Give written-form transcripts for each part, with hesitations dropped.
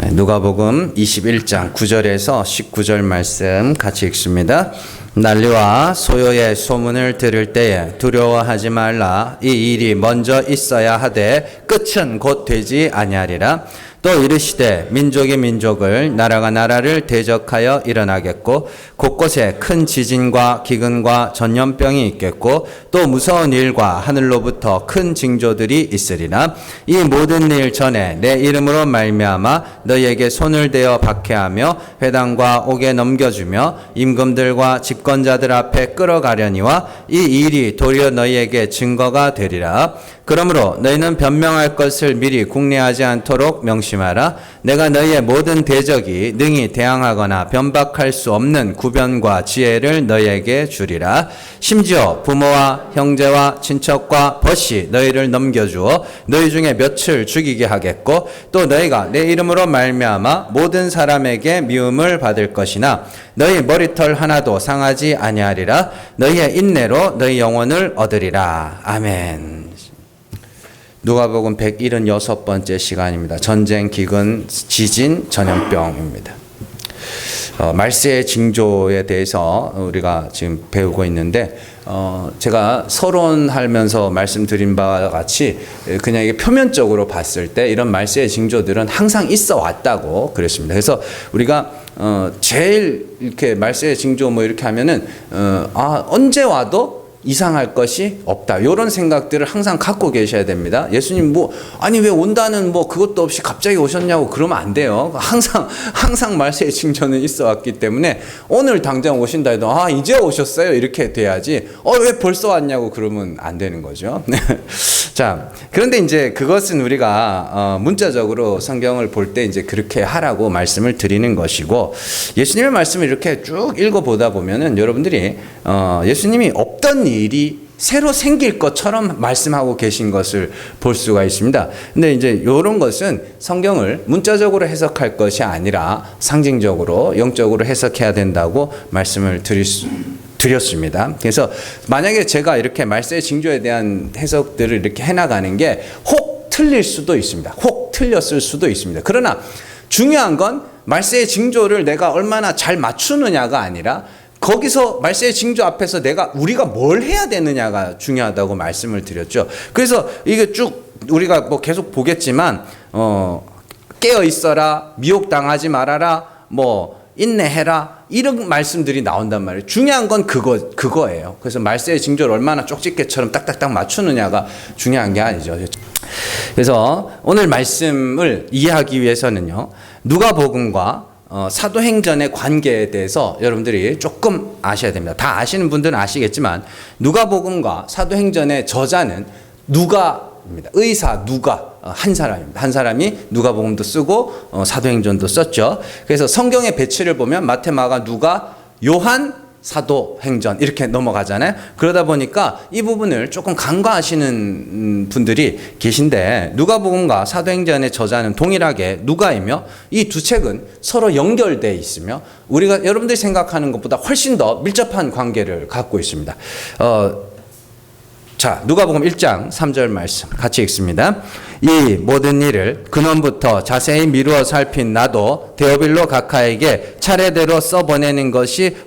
누가복음 21장 9절에서 19절 말씀 같이 읽습니다. 난리와 소요의 소문을 들을 때에 두려워하지 말라. 이 일이 먼저 있어야 하되 끝은 곧 되지 아니하리라. 또 이르시되 민족이 민족을 나라가 나라를 대적하여 일어나겠고 곳곳에 큰 지진과 기근과 전염병이 있겠고 또 무서운 일과 하늘로부터 큰 징조들이 있으리라. 이 모든 일 전에 내 이름으로 말미암아 너희에게 손을 대어 박해하며 회당과 옥에 넘겨주며 임금들과 집권자들 앞에 끌어가려니와 이 일이 도리어 너희에게 증거가 되리라. 그러므로 너희는 변명할 것을 미리 궁리하지 않도록 명심하라. 내가 너희의 모든 대적이 능히 대항하거나 변박할 수 없는 구변과 지혜를 너희에게 주리라. 심지어 부모와 형제와 친척과 벗이 너희를 넘겨주어 너희 중에 몇을 죽이게 하겠고 또 너희가 내 이름으로 말미암아 모든 사람에게 미움을 받을 것이나 너희 머리털 하나도 상하지 아니하리라. 너희의 인내로 너희 영혼을 얻으리라. 아멘. 누가복음 176번째 시간입니다. 전쟁, 기근, 지진, 전염병입니다. 말세의 징조에 대해서 우리가 지금 배우고 있는데 제가 서론하면서 말씀드린 바와 같이 그냥 이게 표면적으로 봤을 때 이런 말세의 징조들은 항상 있어 왔다고 그랬습니다. 그래서 우리가 제일 이렇게 말세의 징조 뭐 이렇게 하면은 언제 와도 이상할 것이 없다. 이런 생각들을 항상 갖고 계셔야 됩니다. 예수님 아니 왜 온다는 그것도 없이 갑자기 오셨냐고 그러면 안 돼요. 항상 말세의 징조는 있어 왔기 때문에 오늘 당장 오신다 해도 이제 오셨어요. 이렇게 돼야지. 왜 벌써 왔냐고 그러면 안 되는 거죠. 자, 그런데 이제 그것은 우리가 문자적으로 성경을 볼 때 이제 그렇게 하라고 말씀을 드리는 것이고 예수님의 말씀을 이렇게 쭉 읽어보다 보면은 여러분들이 예수님이 없던 일이 새로 생길 것처럼 말씀하고 계신 것을 볼 수가 있습니다. 근데 이제 이런 것은 성경을 문자적으로 해석할 것이 아니라 상징적으로 영적으로 해석해야 된다고 말씀을 드렸습니다. 그래서 만약에 제가 이렇게 말세의 징조에 대한 해석들을 이렇게 해나가는 게 혹 틀릴 수도 있습니다. 혹 틀렸을 수도 있습니다. 그러나 중요한 건 말세의 징조를 내가 얼마나 잘 맞추느냐가 아니라 거기서 말세의 징조 앞에서 우리가 뭘 해야 되느냐가 중요하다고 말씀을 드렸죠. 그래서 이게 쭉 우리가 계속 보겠지만 깨어 있어라, 미혹당하지 말아라, 인내해라 이런 말씀들이 나온단 말이에요. 중요한 건 그거예요. 그래서 말세의 징조를 얼마나 쪽집게처럼 딱딱딱 맞추느냐가 중요한 게 아니죠. 그래서 오늘 말씀을 이해하기 위해서는요, 누가복음과 사도행전의 관계에 대해서 여러분들이 조금 아셔야 됩니다. 다 아시는 분들은 아시겠지만 누가복음과 사도행전의 저자는 누가입니다. 의사 누가 한 사람입니다. 한 사람이 누가복음도 쓰고 사도행전도 썼죠. 그래서 성경의 배치를 보면 마태, 마가, 누가, 요한, 사도행전 이렇게 넘어가잖아요. 그러다 보니까 이 부분을 조금 간과하시는 분들이 계신데 누가복음과 사도행전의 저자는 동일하게 누가이며 이 두 책은 서로 연결되어 있으며 우리가 여러분들이 생각하는 것보다 훨씬 더 밀접한 관계를 갖고 있습니다. 자, 누가복음 1장 3절 말씀 같이 읽습니다. 이 모든 일을 근원부터 자세히 미루어 살핀 나도 데오빌로 각하에게 차례대로 써보내는 것이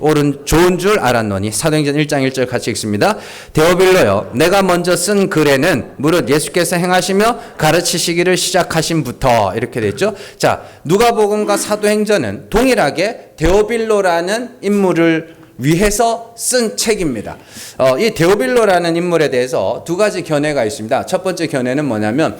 좋은 줄 알았노니. 사도행전 1장 1절 같이 읽습니다. 데오빌로여, 내가 먼저 쓴 글에는 무릇 예수께서 행하시며 가르치시기를 시작하신부터 이렇게 됐죠. 자, 누가복음과 사도행전은 동일하게 데오빌로라는 인물을 위해서 쓴 책입니다. 이 데오빌로라는 인물에 대해서 두 가지 견해가 있습니다. 첫 번째 견해는 뭐냐면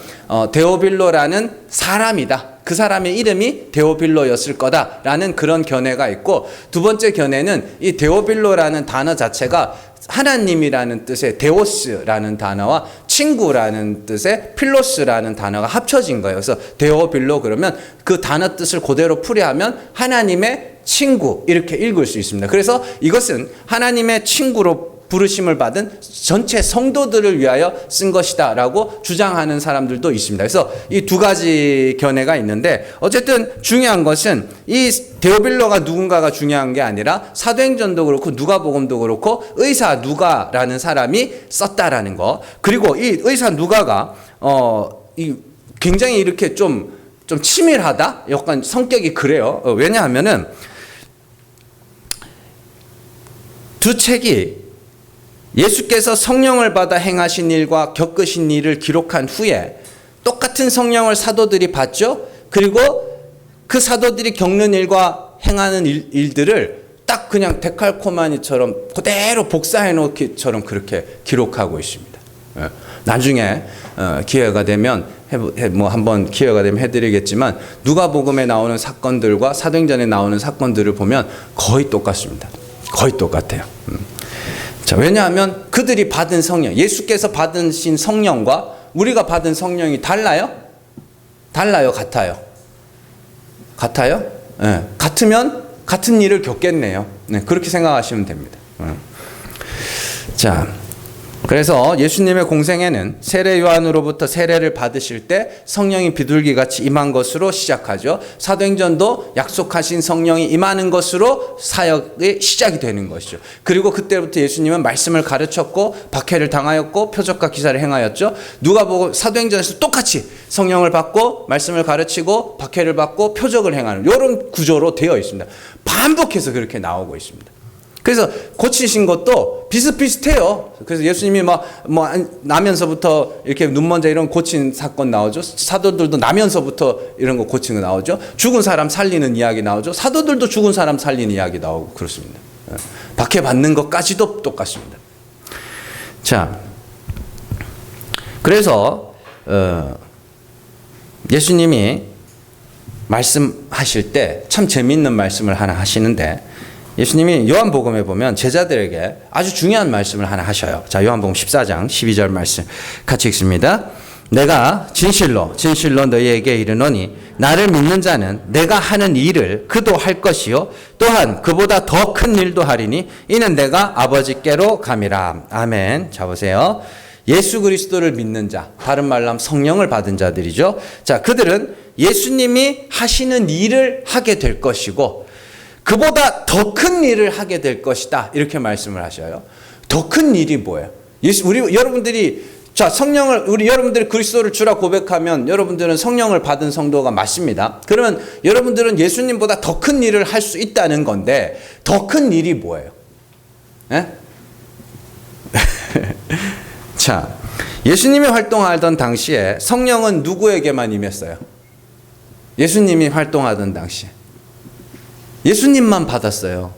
데오빌로라는 사람이다. 그 사람의 이름이 데오빌로였을 거다라는 그런 견해가 있고, 두 번째 견해는 이 데오빌로라는 단어 자체가 하나님이라는 뜻의 데오스라는 단어와 친구라는 뜻의 필로스라는 단어가 합쳐진 거예요. 그래서 데오빌로 그러면 그 단어 뜻을 그대로 풀이하면 하나님의 친구 이렇게 읽을 수 있습니다. 그래서 이것은 하나님의 친구로 부르심을 받은 전체 성도들을 위하여 쓴 것이다 라고 주장하는 사람들도 있습니다. 그래서 이 두 가지 견해가 있는데 어쨌든 중요한 것은 이 데오빌로가 누군가가 중요한 게 아니라 사도행전도 그렇고 누가복음도 그렇고 의사 누가라는 사람이 썼다라는 거. 그리고 이 의사 누가가 굉장히 이렇게 좀 좀 치밀하다? 약간 성격이 그래요. 왜냐하면은 두 책이 예수께서 성령을 받아 행하신 일과 겪으신 일을 기록한 후에 똑같은 성령을 사도들이 받죠. 그리고 그 사도들이 겪는 일과 행하는 일들을 딱 그냥 데칼코마니처럼 그대로 복사해 놓기처럼 그렇게 기록하고 있습니다. 나중에 기회가 되면 뭐 한번 기회가 되면 해드리겠지만 누가복음에 나오는 사건들과 사도행전에 나오는 사건들을 보면 거의 똑같습니다. 거의 똑같아요. 자, 왜냐하면 그들이 받은 성령, 예수께서 받으신 성령과 우리가 받은 성령이 달라요? 달라요? 같아요? 같아요? 네. 같으면 같은 일을 겪겠네요. 네, 그렇게 생각하시면 됩니다. 자, 그래서 예수님의 공생애는 세례 요한으로부터 세례를 받으실 때 성령이 비둘기같이 임한 것으로 시작하죠. 사도행전도 약속하신 성령이 임하는 것으로 사역의 시작이 되는 것이죠. 그리고 그때부터 예수님은 말씀을 가르쳤고 박해를 당하였고 표적과 기사를 행하였죠. 누가복음 사도행전에서 똑같이 성령을 받고 말씀을 가르치고 박해를 받고 표적을 행하는 이런 구조로 되어 있습니다. 반복해서 그렇게 나오고 있습니다. 그래서 고치신 것도 비슷비슷해요. 그래서 예수님이 나면서부터 이렇게 눈먼자 이런 고친 사건 나오죠. 사도들도 나면서부터 이런 거 고친 거 나오죠. 죽은 사람 살리는 이야기 나오죠. 사도들도 죽은 사람 살리는 이야기 나오고 그렇습니다. 박해 받는 것까지도 똑같습니다. 자, 그래서 예수님이 말씀하실 때 참 재미있는 말씀을 하나 하시는데 예수님이 요한복음에 보면 제자들에게 아주 중요한 말씀을 하나 하셔요. 자, 요한복음 14장 12절 말씀 같이 읽습니다. 내가 진실로 너희에게 이르노니 나를 믿는 자는 내가 하는 일을 그도 할 것이요 또한 그보다 더 큰 일도 하리니 이는 내가 아버지께로 감이라. 아멘. 자, 보세요. 예수 그리스도를 믿는 자, 다른 말로 하면 성령을 받은 자들이죠. 자, 그들은 예수님이 하시는 일을 하게 될 것이고 그보다 더 큰 일을 하게 될 것이다. 이렇게 말씀을 하셔요. 더 큰 일이 뭐예요? 여러분들이 여러분들이 그리스도를 주라 고백하면 여러분들은 성령을 받은 성도가 맞습니다. 그러면 여러분들은 예수님보다 더 큰 일을 할 수 있다는 건데 더 큰 일이 뭐예요? 예? 자, 예수님이 활동하던 당시에 성령은 누구에게만 임했어요? 예수님이 활동하던 당시에 예수님만 받았어요.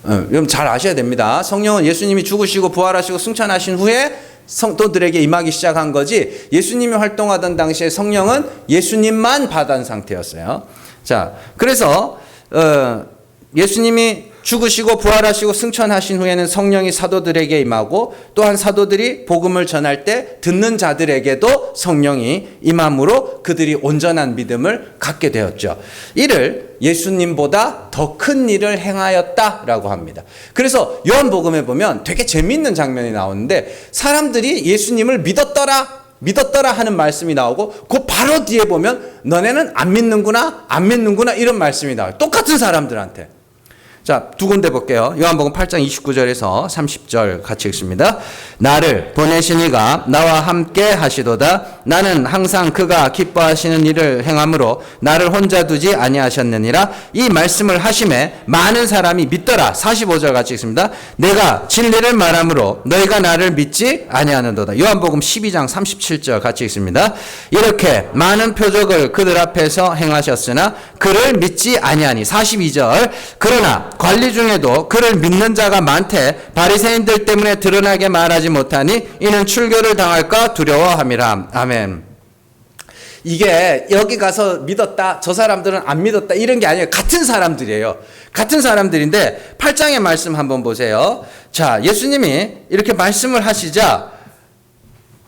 여러분 잘 아셔야 됩니다. 성령은 예수님이 죽으시고 부활하시고 승천하신 후에 성도들에게 임하기 시작한 거지 예수님이 활동하던 당시에 성령은 예수님만 받은 상태였어요. 자, 그래서 예수님이 죽으시고 부활하시고 승천하신 후에는 성령이 사도들에게 임하고 또한 사도들이 복음을 전할 때 듣는 자들에게도 성령이 임함으로 그들이 온전한 믿음을 갖게 되었죠. 이를 예수님보다 더 큰 일을 행하였다라고 합니다. 그래서 요한복음에 보면 되게 재미있는 장면이 나오는데 사람들이 예수님을 믿었더라 하는 말씀이 나오고 그 바로 뒤에 보면 너네는 안 믿는구나 이런 말씀이 나와요. 똑같은 사람들한테. 자, 두 군데 볼게요. 요한복음 8장 29절에서 30절 같이 읽습니다. 나를 보내신 이가 나와 함께 하시도다. 나는 항상 그가 기뻐하시는 일을 행함으로 나를 혼자 두지 아니하셨느니라. 이 말씀을 하심에 많은 사람이 믿더라. 45절 같이 읽습니다. 내가 진리를 말함으로 너희가 나를 믿지 아니하는도다. 요한복음 12장 37절 같이 읽습니다. 이렇게 많은 표적을 그들 앞에서 행하셨으나 그를 믿지 아니하니. 42절 그러나 관리 중에도 그를 믿는 자가 많되 바리새인들 때문에 드러나게 말하지 못하니 이는 출교를 당할까 두려워함이라. 아멘. 이게 여기 가서 믿었다, 저 사람들은 안 믿었다 이런 게 아니에요. 같은 사람들이에요. 같은 사람들인데 8장의 말씀 한번 보세요. 자, 예수님이 이렇게 말씀을 하시자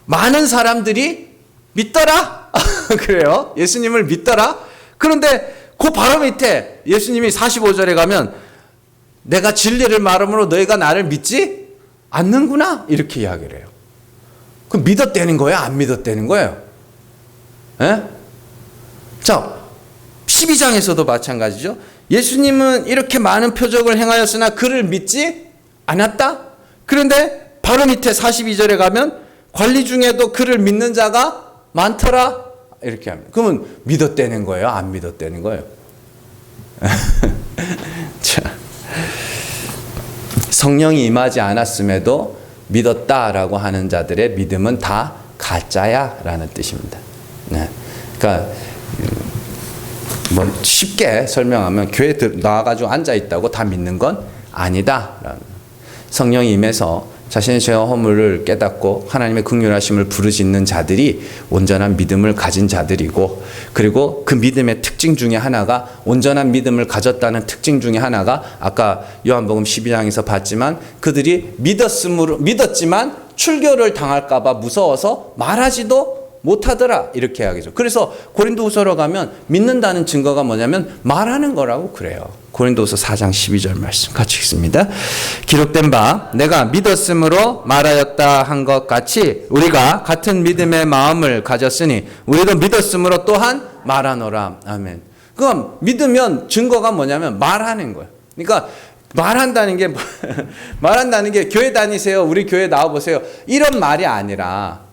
많은 사람들이 믿더라? 그래요. 예수님을 믿더라? 그런데 그 바로 밑에 예수님이 45절에 가면 내가 진리를 말함으로 너희가 나를 믿지 않는구나 이렇게 이야기를 해요. 그럼 믿었다는 거예요? 안 믿었다는 거예요? 예? 자, 12장에서도 마찬가지죠. 예수님은 이렇게 많은 표적을 행하였으나 그를 믿지 않았다? 그런데 바로 밑에 42절에 가면 관리 중에도 그를 믿는 자가 많더라? 이렇게 합니다. 그러면 믿었다는 거예요? 안 믿었다는 거예요? 자, 성령이 임하지 않았음에도 믿었다라고 하는 자들의 믿음은 다 가짜야 라는 뜻입니다. 네. 그러니까 뭐 쉽게 설명하면 교회 나와가지고 앉아있다고 다 믿는 건 아니다. 성령이 임해서 자신의 죄와 허물을 깨닫고 하나님의 긍휼하심을 부르짖는 자들이 온전한 믿음을 가진 자들이고, 그리고 그 믿음의 특징 중에 하나가, 온전한 믿음을 가졌다는 특징 중에 하나가 아까 요한복음 12장에서 봤지만 그들이 믿었지만 출교를 당할까 봐 무서워서 말하지도 못하더라 이렇게 이야기죠. 그래서 고린도후서로 가면 믿는다는 증거가 뭐냐면 말하는 거라고 그래요. 고린도후서 4장 12절 말씀 같이 읽습니다. 기록된 바 내가 믿었으므로 말하였다 한 것 같이 우리가 같은 믿음의 마음을 가졌으니 우리도 믿었으므로 또한 말하노라. 아멘. 그럼 믿으면 증거가 뭐냐면 말하는 거예요. 그러니까 말한다는 게 교회 다니세요, 우리 교회 나와보세요, 이런 말이 아니라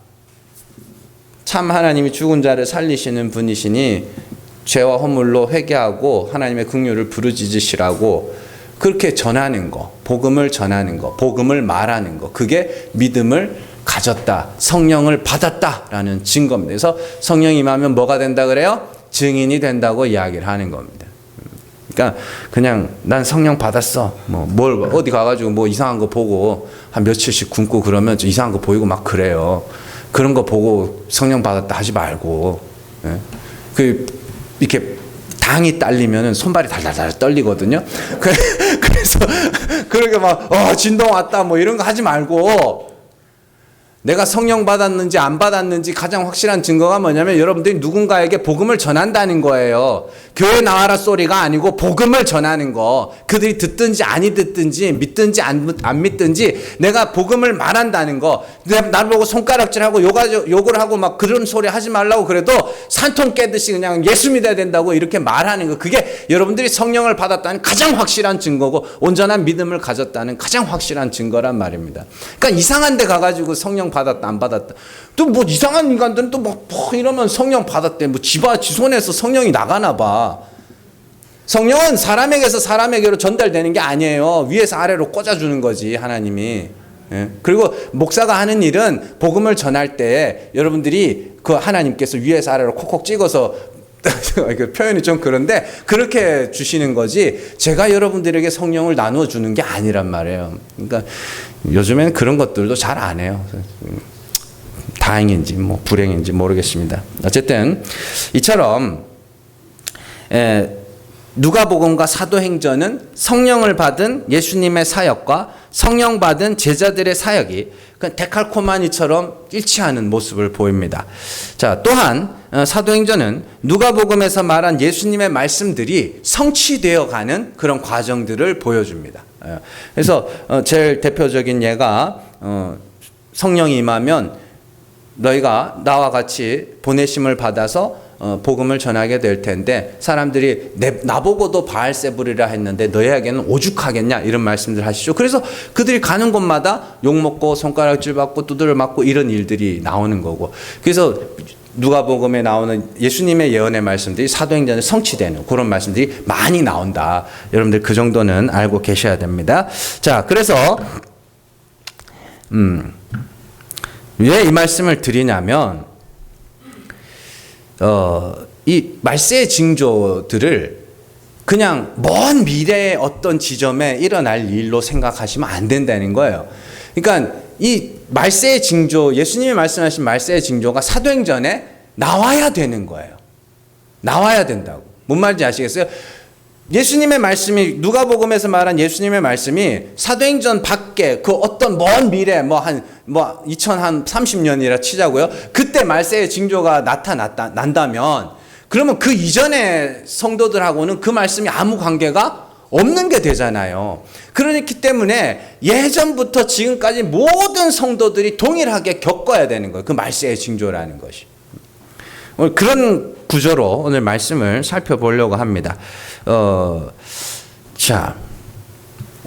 참 하나님이 죽은 자를 살리시는 분이시니 죄와 허물로 회개하고 하나님의 긍휼을 부르짖으시라고 그렇게 전하는 거, 복음을 전하는 거, 복음을 말하는 거, 그게 믿음을 가졌다, 성령을 받았다라는 증거입니다. 그래서 성령이 임하면 뭐가 된다 그래요? 증인이 된다고 이야기를 하는 겁니다. 그러니까 그냥 난 성령 받았어, 뭘 어디 가가지고 뭐 이상한 거 보고 한 며칠씩 굶고 그러면 이상한 거 보이고 막 그래요. 그런 거 보고 성령 받았다 하지 말고, 이렇게 당이 딸리면 손발이 달달달 떨리거든요. 그래서 그렇게 막 진동 왔다 뭐 이런 거 하지 말고, 내가 성령 받았는지 안 받았는지 가장 확실한 증거가 뭐냐면 여러분들이 누군가에게 복음을 전한다는 거예요. 교회 나와라 소리가 아니고 복음을 전하는 거. 그들이 듣든지 아니 듣든지 믿든지 안 믿든지 내가 복음을 말한다는 거. 나를 보고 손가락질하고 욕을 하고 막 그런 소리 하지 말라고 그래도 산통 깨듯이 그냥 예수 믿어야 된다고 이렇게 말하는 거. 그게 여러분들이 성령을 받았다는 가장 확실한 증거고 온전한 믿음을 가졌다는 가장 확실한 증거란 말입니다. 그러니까 이상한 데 가가지고 성령 받았다 안 받았다, 또 뭐 이상한 인간들은 또 뭐 이러면 성령 받았대, 뭐 지 손에서 성령이 나가나 봐. 성령은 사람에게서 사람에게로 전달되는 게 아니에요. 위에서 아래로 꽂아주는 거지 하나님이. 예? 그리고 목사가 하는 일은 복음을 전할 때 여러분들이 그 하나님께서 위에서 아래로 콕콕 찍어서 표현이 좀 그런데 그렇게 주시는 거지, 제가 여러분들에게 성령을 나누어 주는 게 아니란 말이에요. 그러니까 요즘엔 그런 것들도 잘 안 해요. 다행인지 뭐 불행인지 모르겠습니다. 어쨌든 이처럼 누가복음과 사도행전은 성령을 받은 예수님의 사역과 성령 받은 제자들의 사역이 데칼코마니처럼 일치하는 모습을 보입니다. 자, 또한 사도행전은 누가복음에서 말한 예수님의 말씀들이 성취되어 가는 그런 과정들을 보여줍니다. 그래서 제일 대표적인 예가 성령이 임하면 너희가 나와 같이 보내심을 받아서 복음을 전하게 될 텐데 사람들이 나보고도 바알세불이라 했는데 너희에게는 오죽하겠냐 이런 말씀들 하시죠. 그래서 그들이 가는 곳마다 욕먹고 손가락질 받고 두드려 맞고 이런 일들이 나오는 거고, 그래서 누가복음에 나오는 예수님의 예언의 말씀들이 사도행전에 성취되는 그런 말씀들이 많이 나온다. 여러분들 그 정도는 알고 계셔야 됩니다. 자, 그래서 왜 이 말씀을 드리냐면 이 말세의 징조들을 그냥 먼 미래의 어떤 지점에 일어날 일로 생각하시면 안 된다는 거예요. 그러니까 이 말세의 징조, 예수님이 말씀하신 말세의 징조가 사도행전에 나와야 되는 거예요. 나와야 된다고. 뭔 말인지 아시겠어요? 예수님의 말씀이, 누가복음에서 말한 예수님의 말씀이 사도행전 밖에 그 어떤 먼 미래, 2030년이라 치자고요. 그때 말세의 징조가 난다면, 그러면 그 이전의 성도들하고는 그 말씀이 아무 관계가 없는 게 되잖아요. 그렇기 때문에 예전부터 지금까지 모든 성도들이 동일하게 겪어야 되는 거예요. 그 말세의 징조라는 것이. 그런 구조로 오늘 말씀을 살펴보려고 합니다. 자,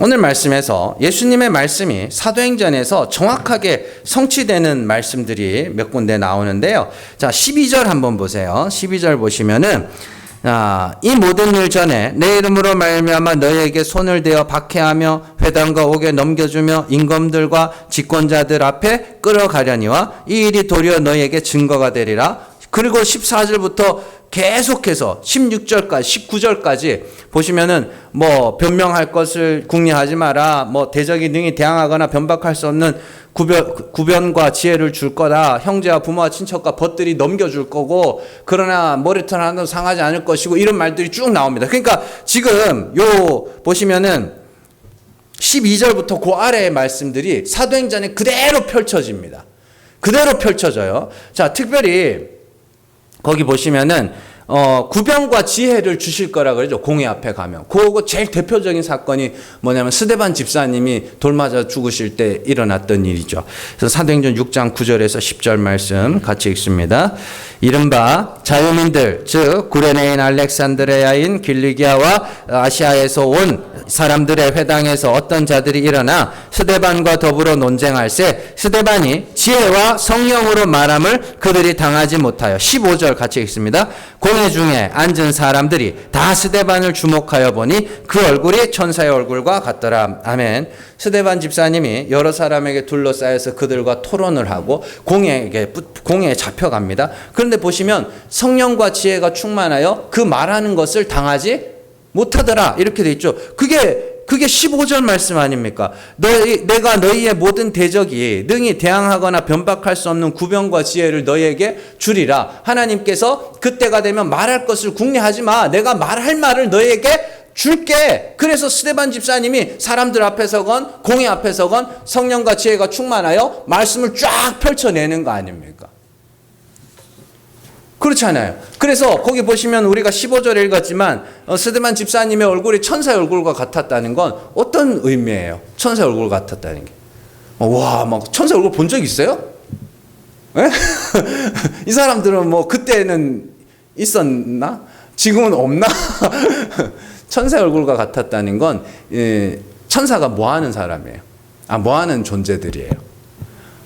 오늘 말씀에서 예수님의 말씀이 사도행전에서 정확하게 성취되는 말씀들이 몇 군데 나오는데요. 자, 12절 한번 보세요. 12절 보시면은 이 모든 일 전에 내 이름으로 말미암아 너희에게 손을 대어 박해하며 회당과 옥에 넘겨주며 임금들과 집권자들 앞에 끌어가려니와 이 일이 도리어 너희에게 증거가 되리라. 그리고 14절부터 계속해서 16절까지 19절까지 보시면은 뭐 변명할 것을 궁리하지 마라, 뭐 대적이 능히 대항하거나 변박할 수 없는 구변과 지혜를 줄 거다, 형제와 부모와 친척과 벗들이 넘겨줄 거고, 그러나 머리털 하나도 상하지 않을 것이고, 이런 말들이 쭉 나옵니다. 그러니까 지금 요 보시면은 12절부터 그 아래의 말씀들이 사도행전에 그대로 펼쳐집니다. 그대로 펼쳐져요. 자, 특별히 거기 보시면은 구변과 지혜를 주실 거라 그러죠. 공회 앞에 가면. 그거 제일 대표적인 사건이 뭐냐면 스데반 집사님이 돌 맞아 죽으실 때 일어났던 일이죠. 그래서 사도행전 6장 9절에서 10절 말씀 같이 읽습니다. 이른바 자유민들 즉 구레네인 알렉산드레아인 길리기아와 아시아에서 온 사람들의 회당에서 어떤 자들이 일어나 스데반과 더불어 논쟁할세 스데반이 지혜와 성령으로 말함을 그들이 당하지 못하여 15절 같이 읽습니다. 공회 중에 앉은 사람들이 다 스데반을 주목하여 보니 그 얼굴이 천사의 얼굴과 같더라. 아멘. 스데반 집사님이 여러 사람에게 둘러싸여서 그들과 토론을 하고 공회에 잡혀갑니다. 그런데 보시면 성령과 지혜가 충만하여 그 말하는 것을 당하지 못하더라. 이렇게 돼 있죠. 그게 15절 말씀 아닙니까? 내가 너희의 모든 대적이 능히 대항하거나 변박할 수 없는 구변과 지혜를 너희에게 주리라. 하나님께서 그때가 되면 말할 것을 궁리하지 마. 내가 말할 말을 너희에게 줄게. 그래서 스데반 집사님이 사람들 앞에서건 공회 앞에서건 성령과 지혜가 충만하여 말씀을 쫙 펼쳐내는 거 아닙니까? 그렇잖아요. 그래서 거기 보시면 우리가 15절에 읽었지만 스데반 집사님의 얼굴이 천사의 얼굴과 같았다는 건 어떤 의미예요? 천사의 얼굴 같았다는 게. 와, 막 천사 얼굴 본 적 있어요? 이 사람들은 뭐 그때는 있었나? 지금은 없나? 천사의 얼굴과 같았다는 건 천사가 뭐 하는 사람이에요? 뭐 하는 존재들이에요?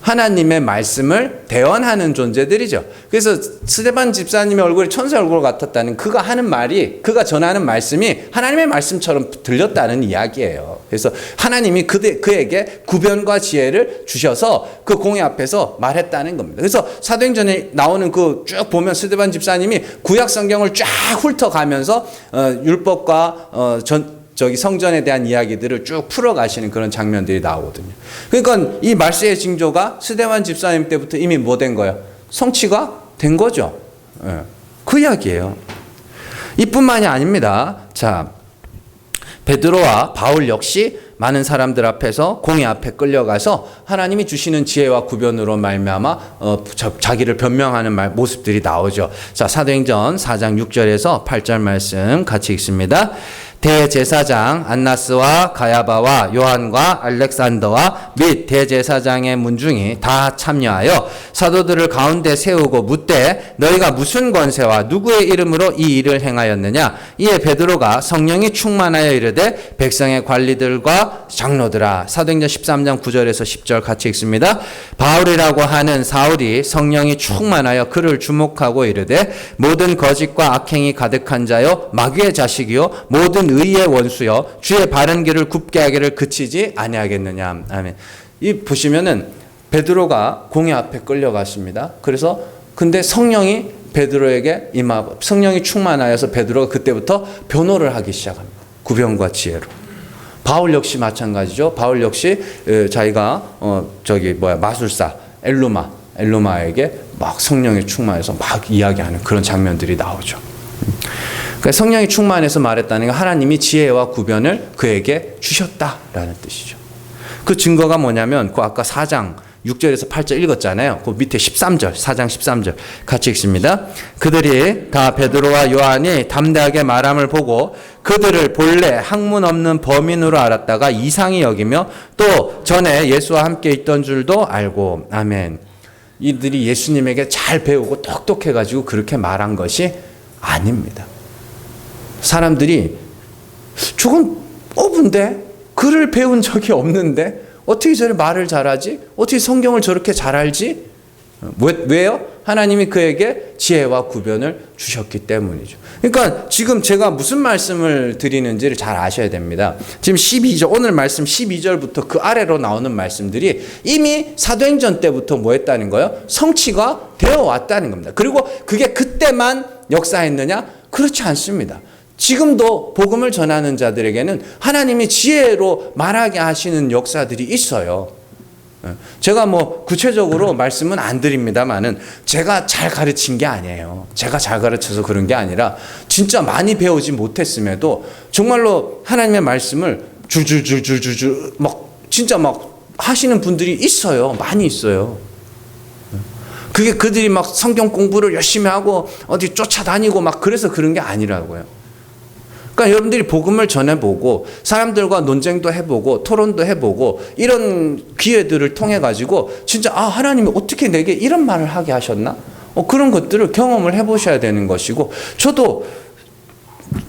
하나님의 말씀을 대언하는 존재들이죠. 그래서 스데반 집사님의 얼굴이 천사의 얼굴 같았다는 그가 하는 말이, 그가 전하는 말씀이 하나님의 말씀처럼 들렸다는 이야기예요. 그래서 하나님이 그에게 구변과 지혜를 주셔서 그 공회 앞에서 말했다는 겁니다. 그래서 사도행전에 나오는 그 쭉 보면 스데반 집사님이 구약 성경을 쫙 훑어가면서 율법과 성전에 대한 이야기들을 쭉 풀어가시는 그런 장면들이 나오거든요. 그러니까 이 말세의 징조가 스데반 집사님 때부터 이미 뭐 된 거예요? 성취가 된 거죠. 그 이야기예요. 이뿐만이 아닙니다. 자, 베드로와 바울 역시 많은 사람들 앞에서 공회 앞에 끌려가서 하나님이 주시는 지혜와 구변으로 말미암아 자기를 변명하는 모습들이 나오죠. 자, 사도행전 4장 6절에서 8절 말씀 같이 읽습니다. 대제사장 안나스와 가야바와 요한과 알렉산더와 및 대제사장의 문중이 다 참여하여 사도들을 가운데 세우고 묻되 너희가 무슨 권세와 누구의 이름으로 이 일을 행하였느냐. 이에 베드로가 성령이 충만하여 이르되 백성의 관리들과 장로들아. 사도행전 13장 9절에서 10절 같이 읽습니다. 바울이라고 하는 사울이 성령이 충만하여 그를 주목하고 이르되 모든 거짓과 악행이 가득한 자요 마귀의 자식이요 모든 의의 원수여 주의 바른 길을 굽게 하기를 그치지 아니하겠느냐. 아멘. 이 보시면은 베드로가 공회 앞에 끌려갔습니다. 그래서 근데 성령이 베드로에게 성령이 충만하여서 베드로가 그때부터 변호를 하기 시작합니다. 구변과 지혜로. 바울 역시 마찬가지죠. 바울 역시 자기가 마술사 엘루마에게 막 성령이 충만해서 막 이야기하는 그런 장면들이 나오죠. 그러니까 성령이 충만해서 말했다는 건 하나님이 지혜와 구변을 그에게 주셨다라는 뜻이죠. 그 증거가 뭐냐면 그 아까 4장 6절에서 8절 읽었잖아요. 그 밑에 13절, 4장 13절 같이 읽습니다. 그들이 다 베드로와 요한이 담대하게 말함을 보고 그들을 본래 학문 없는 범인으로 알았다가 이상히 여기며 또 전에 예수와 함께 있던 줄도 알고. 아멘. 이들이 예수님에게 잘 배우고 똑똑해가지고 그렇게 말한 것이 아닙니다. 사람들이 저건 어부인데? 글을 배운 적이 없는데 어떻게 저렇게 말을 잘하지? 어떻게 성경을 저렇게 잘 알지? 왜요? 하나님이 그에게 지혜와 구변을 주셨기 때문이죠. 그러니까 지금 제가 무슨 말씀을 드리는지를 잘 아셔야 됩니다. 지금 12절, 오늘 말씀 12절부터 그 아래로 나오는 말씀들이 이미 사도행전 때부터 뭐 했다는 거예요? 성취가 되어 왔다는 겁니다. 그리고 그게 그때만 역사했느냐? 그렇지 않습니다. 지금도 복음을 전하는 자들에게는 하나님이 지혜로 말하게 하시는 역사들이 있어요. 제가 뭐 구체적으로 말씀은 안 드립니다만은 제가 잘 가르친 게 아니에요. 제가 잘 가르쳐서 그런 게 아니라 진짜 많이 배우지 못했음에도 정말로 하나님의 말씀을 줄줄줄줄줄줄 막 진짜 막 하시는 분들이 있어요. 많이 있어요. 그게 그들이 막 성경 공부를 열심히 하고 어디 쫓아다니고 막 그래서 그런 게 아니라고요. 그러니까 여러분들이 복음을 전해보고 사람들과 논쟁도 해보고 토론도 해보고 이런 기회들을 통해 가지고 진짜 하나님이 어떻게 내게 이런 말을 하게 하셨나? 그런 것들을 경험을 해보셔야 되는 것이고 저도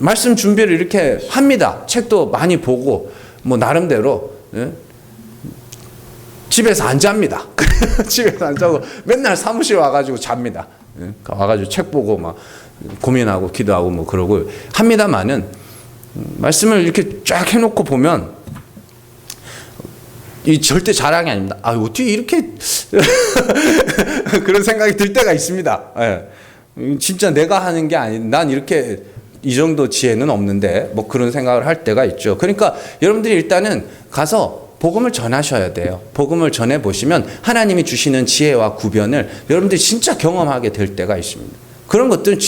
말씀 준비를 이렇게 합니다. 책도 많이 보고 뭐 나름대로 집에서 안 잡니다. 집에서 안 자고 맨날 사무실 와가지고 잡니다. 와가지고 책 보고 막 고민하고 기도하고 뭐 그러고 합니다만은 말씀을 이렇게 쫙 해놓고 보면 이 절대 자랑이 아닙니다. 어떻게 이렇게 그런 생각이 들 때가 있습니다. 진짜 내가 하는 게 난 이렇게 이 정도 지혜는 없는데 뭐 그런 생각을 할 때가 있죠. 그러니까 여러분들이 일단은 가서 복음을 전하셔야 돼요. 복음을 전해 보시면 하나님이 주시는 지혜와 구변을 여러분들이 진짜 경험하게 될 때가 있습니다. 그런 것들이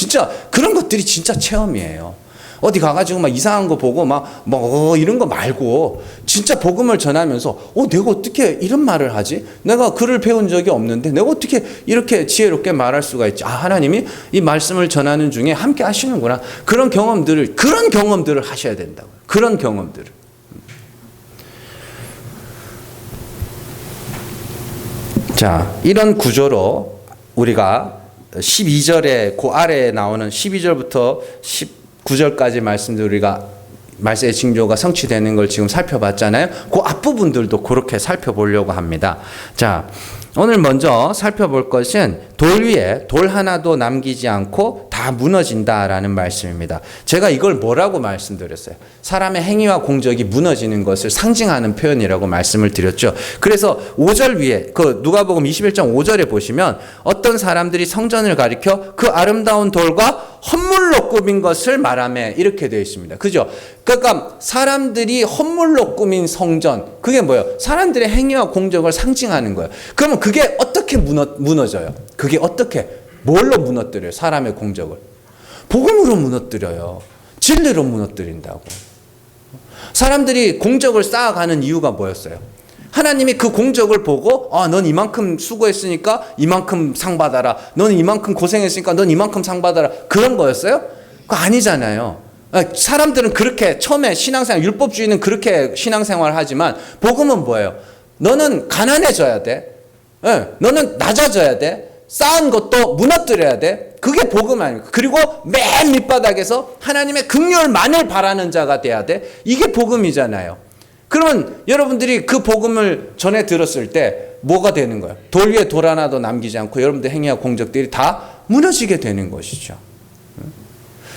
진짜 체험이에요. 어디 가가지고 막 이상한 거 보고 뭐 이런 거 말고 진짜 복음을 전하면서 내가 어떻게 이런 말을 하지? 내가 글을 배운 적이 없는데 내가 어떻게 이렇게 지혜롭게 말할 수가 있지? 하나님이 이 말씀을 전하는 중에 함께 하시는구나. 그런 경험들을 하셔야 된다고요. 그런 경험들을. 자, 이런 구조로 우리가 12절에 그 아래에 나오는 12절부터 19절까지 말씀들 우리가 말세의 징조가 성취되는 걸 지금 살펴봤잖아요. 그 앞부분들도 그렇게 살펴보려고 합니다. 자, 오늘 먼저 살펴볼 것은 돌 위에 돌 하나도 남기지 않고 다 무너진다라는 말씀입니다. 제가 이걸 뭐라고 말씀드렸어요? 사람의 행위와 공적이 무너지는 것을 상징하는 표현이라고 말씀을 드렸죠. 그래서 5절 위에 그 누가복음 21장 5절에 보시면 어떤 사람들이 성전을 가리켜 그 아름다운 돌과 헌물로 꾸민 것을 말하며 이렇게 되어 있습니다. 그죠? 그러니까 사람들이 헌물로 꾸민 성전, 그게 뭐예요? 사람들의 행위와 공적을 상징하는 거예요. 그러면 그게 어떻게 무너져요? 그게 어떻게, 뭘로 무너뜨려요? 사람의 공적을. 복음으로 무너뜨려요. 진리로 무너뜨린다고. 사람들이 공적을 쌓아가는 이유가 뭐였어요? 하나님이 그 공적을 보고 넌 이만큼 수고했으니까 이만큼 상 받아라. 넌 이만큼 고생했으니까 넌 이만큼 상 받아라. 그런 거였어요? 그거 아니잖아요. 사람들은 그렇게 처음에 신앙생활, 율법주의는 그렇게 신앙생활을 하지만 복음은 뭐예요? 너는 가난해져야 돼. 너는 낮아져야 돼. 쌓은 것도 무너뜨려야 돼. 그게 복음 아닙니까? 그리고 맨 밑바닥에서 하나님의 긍휼만을 바라는 자가 돼야 돼. 이게 복음이잖아요. 그러면 여러분들이 그 복음을 전해 들었을 때 뭐가 되는 거예요? 돌 위에 돌 하나도 남기지 않고 여러분들 행위와 공적들이 다 무너지게 되는 것이죠.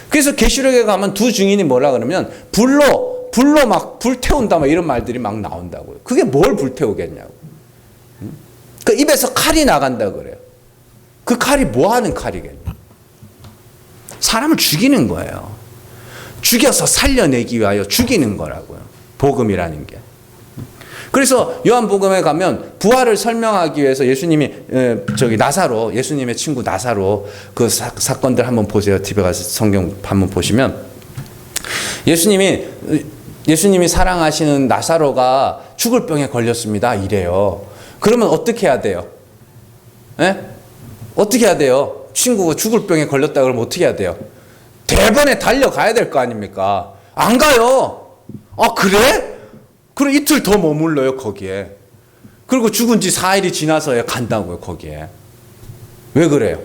그래서 계시록에 가면 두 증인이 뭐라 그러면 불로 막 불태운다 막 이런 말들이 막 나온다고요. 그게 뭘 불태우겠냐고. 그 입에서 칼이 나간다 그래요. 그 칼이 뭐 하는 칼이겠냐? 사람을 죽이는 거예요. 죽여서 살려내기 위하여 죽이는 거라고요. 복음이라는 게. 그래서 요한복음에 가면 부활을 설명하기 위해서 예수님이 나사로, 예수님의 친구 나사로 그 사건들 한번 보세요. 집에 가서 성경 한번 보시면 예수님이 사랑하시는 나사로가 죽을 병에 걸렸습니다. 이래요. 그러면 어떻게 해야 돼요? 어떻게 해야 돼요? 친구가 죽을 병에 걸렸다 그러면 어떻게 해야 돼요? 대번에 달려가야 될 거 아닙니까? 안 가요. 그래? 그럼 이틀 더 머물러요, 거기에. 그리고 죽은 지 4일이 지나서야 간다고요, 거기에. 왜 그래요?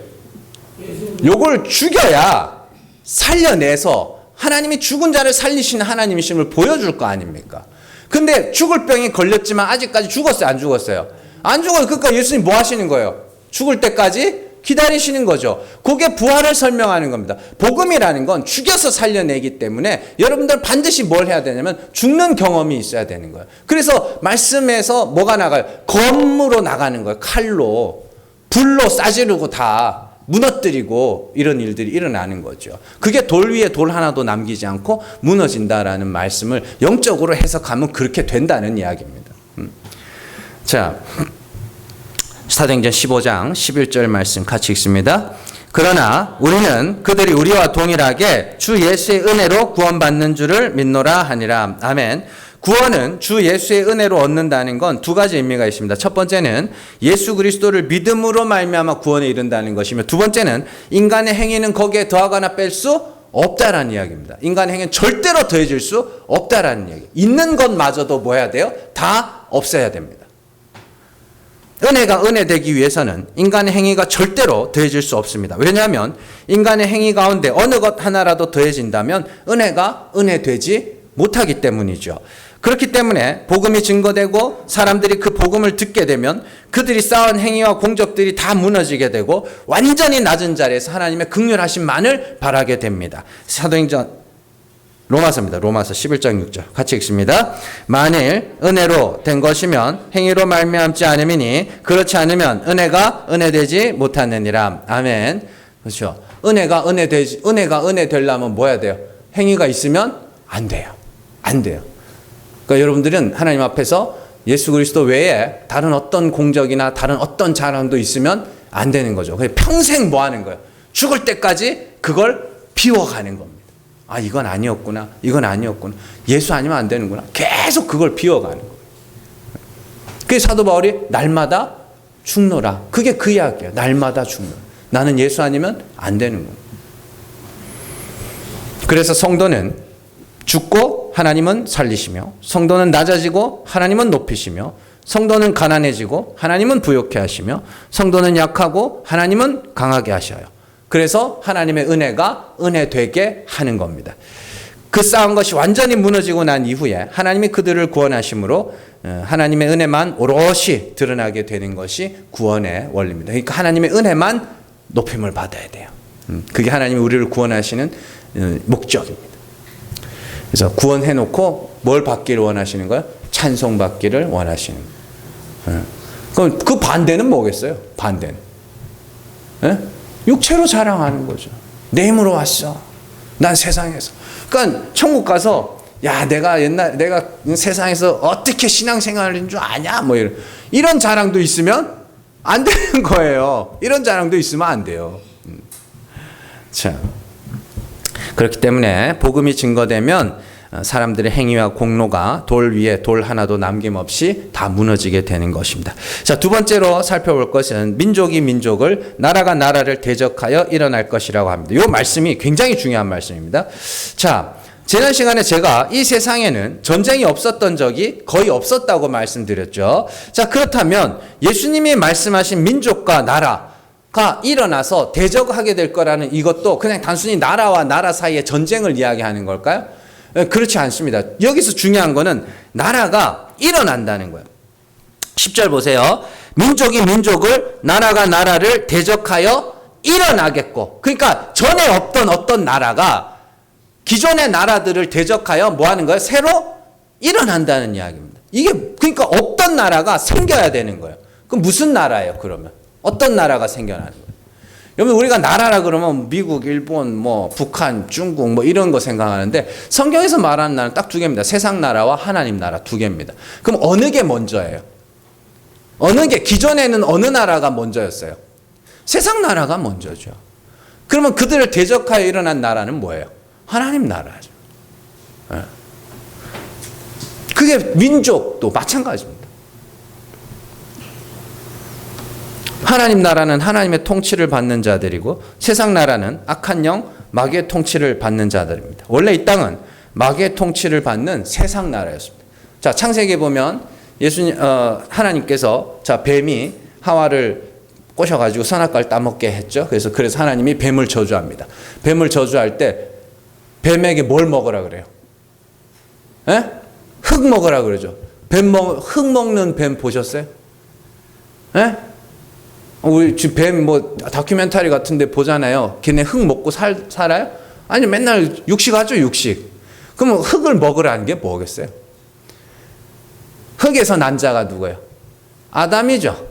요걸 죽여야 살려내서 하나님이 죽은 자를 살리시는 하나님이심을 보여줄 거 아닙니까? 근데 죽을 병이 걸렸지만 아직까지 죽었어요? 안 죽었어요? 안 죽어요. 그러니까 예수님 뭐 하시는 거예요? 죽을 때까지 기다리시는 거죠. 그게 부활을 설명하는 겁니다. 복음이라는 건 죽여서 살려내기 때문에 여러분들 반드시 뭘 해야 되냐면 죽는 경험이 있어야 되는 거예요. 그래서 말씀에서 뭐가 나가요? 검으로 나가는 거예요. 칼로, 불로 싸지르고 다 무너뜨리고 이런 일들이 일어나는 거죠. 그게 돌 위에 돌 하나도 남기지 않고 무너진다라는 말씀을 영적으로 해석하면 그렇게 된다는 이야기입니다. 자, 사도행전 15장 11절 말씀 같이 읽습니다. 그러나 우리는 그들이 우리와 동일하게 주 예수의 은혜로 구원받는 줄을 믿노라 하니라. 아멘. 구원은 주 예수의 은혜로 얻는다는 건 두 가지 의미가 있습니다. 첫 번째는 예수 그리스도를 믿음으로 말미암아 구원에 이른다는 것이며, 두 번째는 인간의 행위는 거기에 더하거나 뺄 수 없다라는 이야기입니다. 인간의 행위는 절대로 더해질 수 없다라는 이야기. 있는 것마저도 뭐 해야 돼요? 다 없애야 됩니다. 은혜가 은혜 되기 위해서는 인간의 행위가 절대로 더해질 수 없습니다. 왜냐하면 인간의 행위 가운데 어느 것 하나라도 더해진다면 은혜가 은혜 되지 못하기 때문이죠. 그렇기 때문에 복음이 증거되고 사람들이 그 복음을 듣게 되면 그들이 쌓은 행위와 공적들이 다 무너지게 되고 완전히 낮은 자리에서 하나님의 긍휼하심만을 바라게 됩니다. 사도행전 로마서입니다. 로마서 11장 6절 같이 읽습니다. 만일 은혜로 된 것이면 행위로 말미암지 않음이니 그렇지 않으면 은혜가 은혜 되지 못하느니라. 아멘. 그렇죠. 은혜가 은혜 되려면 뭐 해야 돼요? 행위가 있으면 안 돼요. 안 돼요. 그러니까 여러분들은 하나님 앞에서 예수 그리스도 외에 다른 어떤 공적이나 다른 어떤 자랑도 있으면 안 되는 거죠. 평생 뭐 하는 거예요? 죽을 때까지 그걸 비워가는 겁니다. 아, 이건 아니었구나. 이건 아니었구나. 예수 아니면 안 되는구나. 계속 그걸 비워가는 거예요. 그래서 사도 바울이 날마다 죽노라. 그게 그 이야기예요. 날마다 죽노라. 나는 예수 아니면 안 되는 거예요. 그래서 성도는 죽고 하나님은 살리시며, 성도는 낮아지고 하나님은 높이시며, 성도는 가난해지고 하나님은 부욕해 하시며, 성도는 약하고 하나님은 강하게 하셔요. 그래서 하나님의 은혜가 은혜 되게 하는 겁니다. 그 쌓은 것이 완전히 무너지고 난 이후에 하나님이 그들을 구원하심으로 하나님의 은혜만 오롯이 드러나게 되는 것이 구원의 원리입니다. 그러니까 하나님의 은혜만 높임을 받아야 돼요. 그게 하나님이 우리를 구원하시는 목적입니다. 그래서 구원해놓고 뭘 받기를 원하시는 거예요? 찬송받기를 원하시는 거예요. 그럼 그 반대는 뭐겠어요? 반대는 육체로 자랑하는 거죠. 내 힘으로 왔어. 난 세상에서. 그러니까 천국 가서 야, 내가 세상에서 어떻게 신앙생활인 줄 아냐? 뭐 이런 자랑도 있으면 안 되는 거예요. 이런 자랑도 있으면 안 돼요. 자, 그렇기 때문에 복음이 증거되면 사람들의 행위와 공로가 돌 위에 돌 하나도 남김없이 다 무너지게 되는 것입니다. 자, 두 번째로 살펴볼 것은 민족이 민족을, 나라가 나라를 대적하여 일어날 것이라고 합니다. 이 말씀이 굉장히 중요한 말씀입니다. 자, 지난 시간에 제가 이 세상에는 전쟁이 없었던 적이 거의 없었다고 말씀드렸죠. 자, 그렇다면 예수님이 말씀하신 민족과 나라가 일어나서 대적하게 될 거라는 이것도 그냥 단순히 나라와 나라 사이의 전쟁을 이야기하는 걸까요? 그렇지 않습니다. 여기서 중요한 거는 나라가 일어난다는 거예요. 10절 보세요. 민족이 민족을, 나라가 나라를 대적하여 일어나겠고. 그러니까 전에 없던 어떤 나라가 기존의 나라들을 대적하여 뭐 하는 거예요? 새로 일어난다는 이야기입니다. 이게 그러니까 없던 나라가 생겨야 되는 거예요. 그럼 무슨 나라예요, 그러면? 어떤 나라가 생겨나는 거예요? 여러분, 우리가 나라라 그러면 미국, 일본, 뭐 북한, 중국 뭐 이런 거 생각하는데 성경에서 말하는 나라는 딱 두 개입니다. 세상 나라와 하나님 나라 두 개입니다. 그럼 어느 게 먼저예요? 어느 게 기존에는 어느 나라가 먼저였어요? 세상 나라가 먼저죠. 그러면 그들을 대적하여 일어난 나라는 뭐예요? 하나님 나라죠. 그게 민족도 마찬가지입니다. 하나님 나라는 하나님의 통치를 받는 자들이고 세상 나라는 악한 영, 마귀의 통치를 받는 자들입니다. 원래 이 땅은 마귀의 통치를 받는 세상 나라였습니다. 자, 창세기에 보면 하나님께서 뱀이 하와를 꼬셔가지고 선악과를 따먹게 했죠. 그래서 하나님이 뱀을 저주합니다. 뱀을 저주할 때 뱀에게 뭘 먹으라 그래요? 흙 먹으라 그러죠. 흙 먹는 뱀 보셨어요? 예? 우리 지금 뱀 뭐 다큐멘터리 같은데 보잖아요. 걔네 흙 먹고 살아요? 아니 맨날 육식하죠, 육식. 그러면 흙을 먹으라는 게 뭐겠어요? 흙에서 난 자가 누구예요? 아담이죠.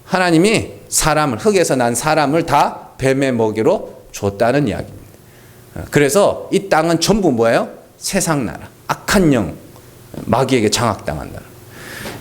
하나님이 흙에서 난 사람을 다 뱀의 먹이로 줬다는 이야기입니다. 그래서 이 땅은 전부 뭐예요? 세상 나라, 악한 영, 마귀에게 장악당한 나라.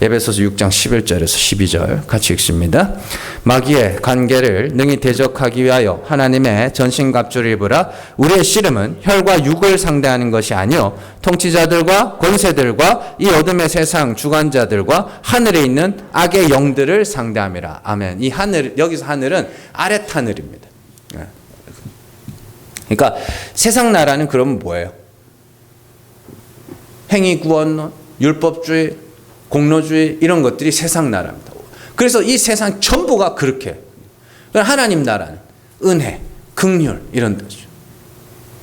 에베소서 6장 11절에서 12절 같이 읽습니다. 마귀의 관계를 능히 대적하기 위하여 하나님의 전신갑주를 입으라. 우리의 씨름은 혈과 육을 상대하는 것이 아니요 통치자들과 권세들과 이 어둠의 세상 주관자들과 하늘에 있는 악의 영들을 상대함이라. 아멘. 이 하늘, 여기서 하늘은 아랫 하늘입니다. 그러니까 세상 나라는 그러면 뭐예요? 행위구원론, 율법주의, 공로주의 이런 것들이 세상 나라입니다. 그래서 이 세상 전부가 그렇게. 하나님 나라는 은혜, 긍휼 이런 뜻이죠.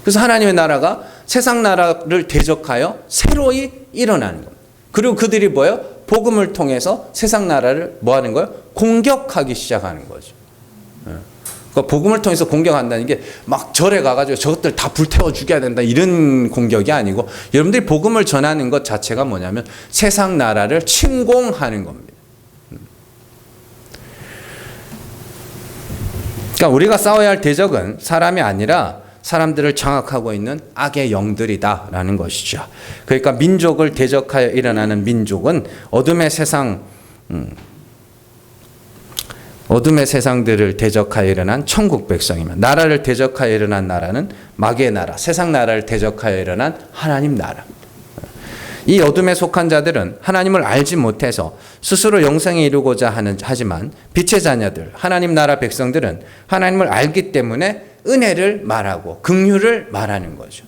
그래서 하나님의 나라가 세상 나라를 대적하여 새로이 일어나는 겁니다. 그리고 그들이 뭐예요? 복음을 통해서 세상 나라를 뭐 하는 거예요? 공격하기 시작하는 거죠. 그러니까 복음을 통해서 공격한다는 게 막 절에 가가지고 저것들 다 불태워 죽여야 된다 이런 공격이 아니고 여러분들이 복음을 전하는 것 자체가 뭐냐면 세상 나라를 침공하는 겁니다. 그러니까 우리가 싸워야 할 대적은 사람이 아니라 사람들을 장악하고 있는 악의 영들이다라는 것이죠. 그러니까 민족을 대적하여 일어나는 민족은 어둠의 세상들을 대적하여 일어난 천국 백성이며 나라를 대적하여 일어난 나라는 마귀의 나라, 세상 나라를 대적하여 일어난 하나님 나라. 이 어둠에 속한 자들은 하나님을 알지 못해서 스스로 영생에 이루고자 하지만 빛의 자녀들, 하나님 나라 백성들은 하나님을 알기 때문에 은혜를 말하고 긍휼을 말하는 거죠.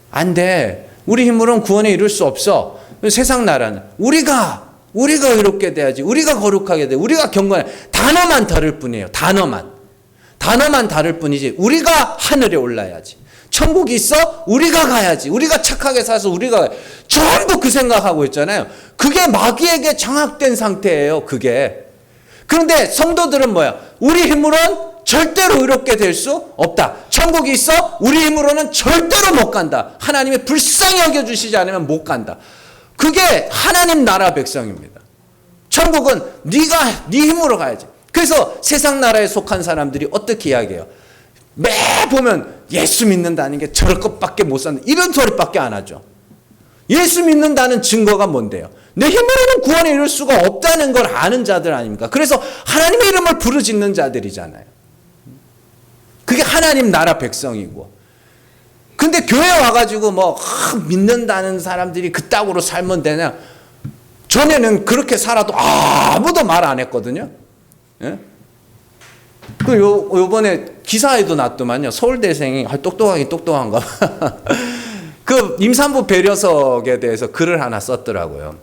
안 돼. 우리 힘으로는 구원에 이룰 수 없어. 세상 나라는 우리가 의롭게 돼야지. 우리가 거룩하게 돼. 우리가 경건해. 단어만 다를 뿐이에요. 단어만 다를 뿐이지. 우리가 하늘에 올라야지. 천국이 있어? 우리가 가야지. 우리가 착하게 살아서 우리가 전부 그 생각하고 있잖아요. 그게 마귀에게 장악된 상태예요. 그게. 그런데 성도들은 뭐야? 우리 힘으로는 절대로 의롭게 될 수 없다. 천국이 있어? 우리 힘으로는 절대로 못 간다. 하나님이 불쌍히 여겨주시지 않으면 못 간다. 그게 하나님 나라 백성입니다. 천국은 네 힘으로 가야지. 그래서 세상 나라에 속한 사람들이 어떻게 이야기해요? 매 보면 예수 믿는다는 게 저럴 것밖에 못 산다. 이런 소리밖에 안 하죠. 예수 믿는다는 증거가 뭔데요? 내 힘으로는 구원에 이룰 수가 없다는 걸 아는 자들 아닙니까? 그래서 하나님의 이름을 부르짖는 자들이잖아요. 그게 하나님 나라 백성이고. 근데 교회 와가지고 믿는다는 사람들이 그따구로 살면 되냐? 전에는 그렇게 살아도 아무도 말 안 했거든요. 예? 요번에 기사에도 났더만요. 서울대생이 똑똑한가 봐. 그 임산부 배려석에 대해서 글을 하나 썼더라고요.